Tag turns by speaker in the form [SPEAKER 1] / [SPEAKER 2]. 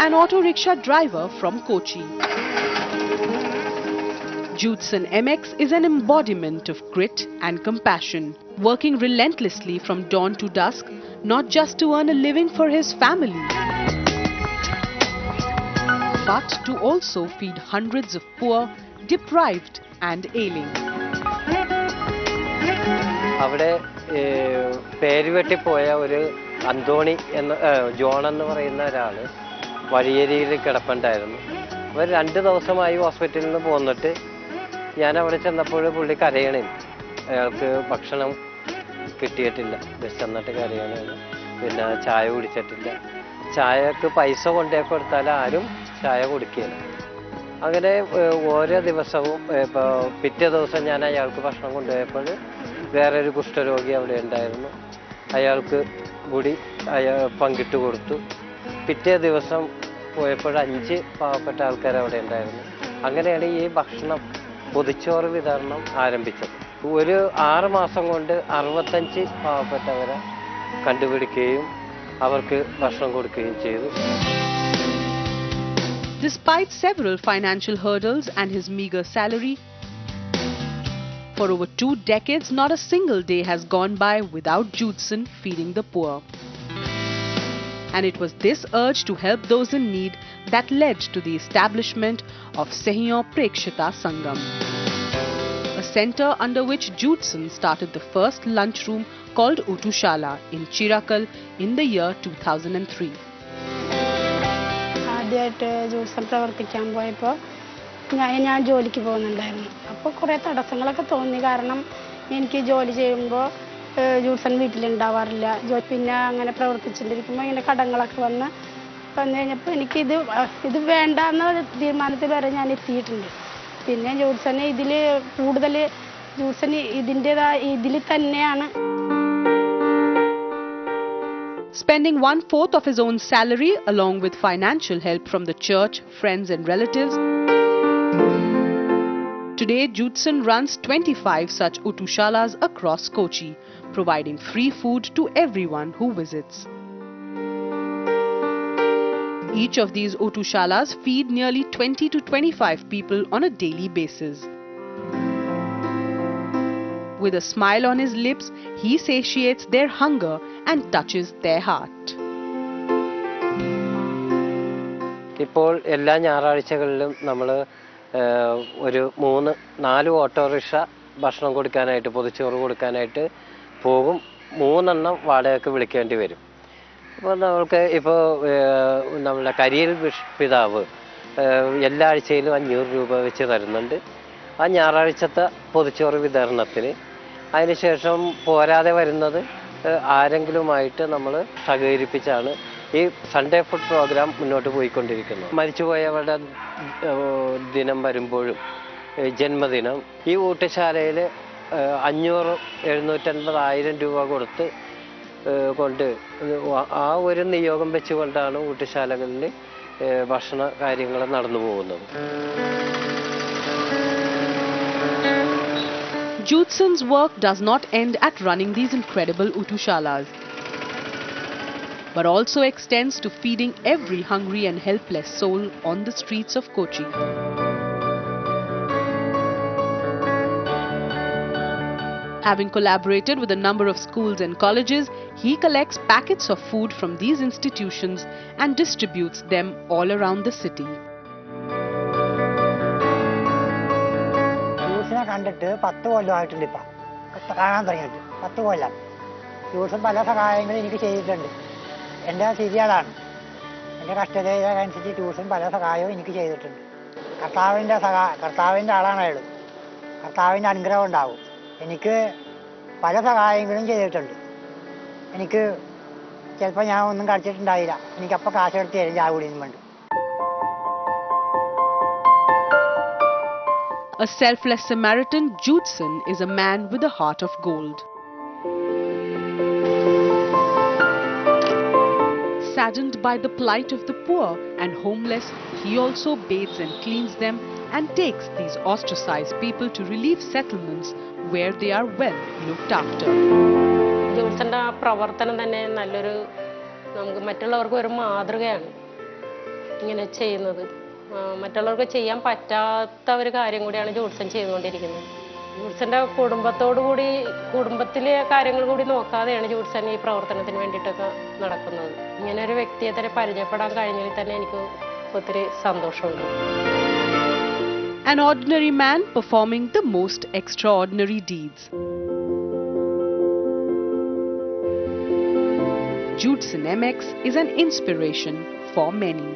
[SPEAKER 1] an auto rickshaw driver from Kochi. Judson MX is an embodiment of grit and compassion, working relentlessly from dawn to dusk, not just to earn a living for his family, but to also feed hundreds of poor, deprived and ailing.
[SPEAKER 2] അവിടെ പേരുവെട്ടിപ്പോയ ഒരു Anthony John എന്ന് പറയുന്ന ഒരാൾ വഴിയരിയിൽ കിടപ്പുണ്ടായിരുന്നു. അവർ 2 ദിവസമായി ഹോസ്പിറ്റലിൽ നിന്ന് പോന്നിട്ട് ഞാൻ അവിടെ ചെന്നപ്പോൾ പുള്ളി കരയണേ, അയാൾക്ക് ഭക്ഷണം കിട്ടിയിട്ടില്ല, വിശന്നിട്ട് കരയണേന്ന്. പിന്നെ ചായ കുടിച്ചിട്ടില്ല. ചായക്ക് പൈസ കൊണ്ടേ കൊടുത്താൽ ആരും ചായ കുടിക്കില്ല. അങ്ങനെ ഓരോ ദിവസവും ഇപ്പോൾ പിറ്റേ ദിവസം ഞാൻ അയാൾക്ക് ഭക്ഷണം കൊണ്ടുപോയപ്പോൾ വേറൊരു കുഷ്ഠരോഗി അവിടെ ഉണ്ടായിരുന്നു. അയാൾക്ക് കൂടി പങ്കിട്ട് കൊടുത്തു. പിറ്റേ ദിവസം പോയപ്പോൾ 5 പാവപ്പെട്ട ആൾക്കാർ അവിടെ ഉണ്ടായിരുന്നു. അങ്ങനെയാണ് ഈ ഭക്ഷണം പൊതിച്ചോറ് വിതരണം ആരംഭിച്ചത്. ഒരു 6 മാസം കൊണ്ട് 65 പാവപ്പെട്ടവരെ കണ്ടുപിടിക്കുകയും അവർക്ക് ഭക്ഷണം കൊടുക്കുകയും ചെയ്തു.
[SPEAKER 1] Despite several financial hurdles and his meager salary, for over 2 decades, not a single day has gone by without Judson feeding the poor. And it was this urge to help those in need that led to the establishment of Sahiyon Prekshita Sangam, a center under which Judson started the first lunchroom called Utushala in Chirakal in the year 2003.
[SPEAKER 3] ആദ്യമായിട്ട് Judson പ്രവർത്തിക്കാൻ പോയപ്പോൾ ഞാൻ ജോലിക്ക് പോകുന്നുണ്ടായിരുന്നു. അപ്പോൾ കുറേ തടസ്സങ്ങളൊക്കെ തോന്നി. കാരണം എനിക്ക് ജോലി ചെയ്യുമ്പോൾ ജൂഡ്സൺ വീട്ടിലുണ്ടാവാറില്ല. പിന്നെ അങ്ങനെ പ്രവർത്തിച്ചുകൊണ്ടിരിക്കുമ്പോൾ ഇങ്ങനെ കടങ്ങളൊക്കെ വന്നു കഴിഞ്ഞപ്പോൾ ഇത് വേണ്ട എന്ന തീരുമാനത്തിൽ വരെ ഞാൻ എത്തിയിട്ടുണ്ട്. പിന്നെ ജൂഡ്സന് ഇതിൽ കൂടുതൽ ഇതിൽ തന്നെയാണ്.
[SPEAKER 1] Spending 1/4 of his own salary along with financial help from the church, friends and relatives, today Judson runs 25 such Utushalas across Kochi, providing free food to everyone who visits. Each of these Utushalas feed nearly 20 to 25 people on a daily basis. With a smile on his lips, he satiates their hunger and touches their heart.
[SPEAKER 2] ഇപ്പോൾ എല്ലാ ഞായറാഴ്ചകളിലും നമ്മൾ ഒരു 3-4 autorickshaw ഭക്ഷണം കൊടുക്കാനായിട്ട്, പൊതിച്ചോറ് കൊടുക്കാനായിട്ട് പോകും. 3 എണ്ണം വാടകയ്ക്ക് വിളിക്കേണ്ടി വരും. അപ്പോൾ നമ്മൾക്ക് ഇപ്പോൾ നമ്മളുടെ കരിയൽ പിതാവ് എല്ലാ ആഴ്ചയിലും 500 രൂപ വെച്ച് തരുന്നുണ്ട് ആ ഞായറാഴ്ചത്തെ പൊതിച്ചോറ് വിതരണത്തിന്. അതിനുശേഷം പോരാതെ വരുന്നത് ആരെങ്കിലുമായിട്ട് നമ്മൾ സഹകരിപ്പിച്ചാണ് ഈ സൺഡേ ഫുഡ് പ്രോഗ്രാം മുന്നോട്ട് പോയിക്കൊണ്ടിരിക്കുന്നത്. മരിച്ചുപോയവരുടെ ദിനം വരുമ്പോഴും ജന്മദിനം ഈ ഊട്ടുശാലയിൽ 500, 750, 1000 രൂപ കൊണ്ട് ആ ഒരു നിയോഗം വെച്ചുകൊണ്ടാണ് ഊട്ടുശാലകളിൽ ഭക്ഷണ കാര്യങ്ങൾ നടന്നു പോകുന്നത്.
[SPEAKER 1] Judson's work does not end at running these incredible Utushalas, but also extends to feeding every hungry and helpless soul on the streets of Kochi. Having collaborated with a number of schools and colleges, he collects packets of food from these institutions and distributes them all around the city.
[SPEAKER 4] കണ്ടിട്ട് 10 കൊല്ലമായിട്ടുണ്ട്. ഇപ്പം കാണാൻ തുടങ്ങിയിട്ട് 10 കൊല്ലം. Judson പല സഹായങ്ങളും എനിക്ക് ചെയ്തിട്ടുണ്ട്. എൻ്റെ സ്ഥിതികളാണ്, എൻ്റെ കഷ്ടതയനുസരിച്ച് ജൂഡ്സൺ പല സഹായവും എനിക്ക് ചെയ്തിട്ടുണ്ട്. കർത്താവിൻ്റെ ആളാണ് അയാൾ. കർത്താവിൻ്റെ അനുഗ്രഹം ഉണ്ടാവും. എനിക്ക് പല സഹായങ്ങളും ചെയ്തിട്ടുണ്ട്. എനിക്ക് ചിലപ്പോൾ ഞാൻ ഒന്നും കളിച്ചിട്ടുണ്ടായില്ല. എനിക്കപ്പോൾ കാശ് എടുത്ത് തരും ചായ കുടിയും വേണ്ടി.
[SPEAKER 1] A selfless Samaritan, Judson is a man with a heart of gold. Saddened by the plight of the poor and homeless, he also bathes and cleans them and takes these ostracized people to relief settlements where they are well looked after.
[SPEAKER 3] ജൂഡ്സന്റെ പ്രവർത്തനം തന്നെ നല്ലൊരു നമുക്ക് മറ്റുള്ളവർക്ക് ഒരു മാതൃകയാണ്.
[SPEAKER 5] ഇങ്ങനെ ചെയ്യുന്നത്. മറ്റുള്ളവർക്ക് ചെയ്യാൻ പറ്റാത്ത ഒരു കാര്യം കൂടിയാണ് ജൂഡ്സൺ ചെയ്തുകൊണ്ടിരിക്കുന്നത്. ജൂഡ്സന്റെ കുടുംബത്തിലെ കാര്യങ്ങൾ കൂടി നോക്കാതെയാണ് ജൂഡ്സൺ ഈ പ്രവർത്തനത്തിന് വേണ്ടിയിട്ടൊക്കെ നടക്കുന്നത്. ഇങ്ങനെ ഒരു വ്യക്തിയെ തന്നെ പരിചയപ്പെടാൻ കഴിഞ്ഞതിൽ തന്നെ എനിക്ക് ഒത്തിരി സന്തോഷമുണ്ട്.
[SPEAKER 1] An ordinary man performing the most extraordinary deeds. Judson MX is an inspiration for many.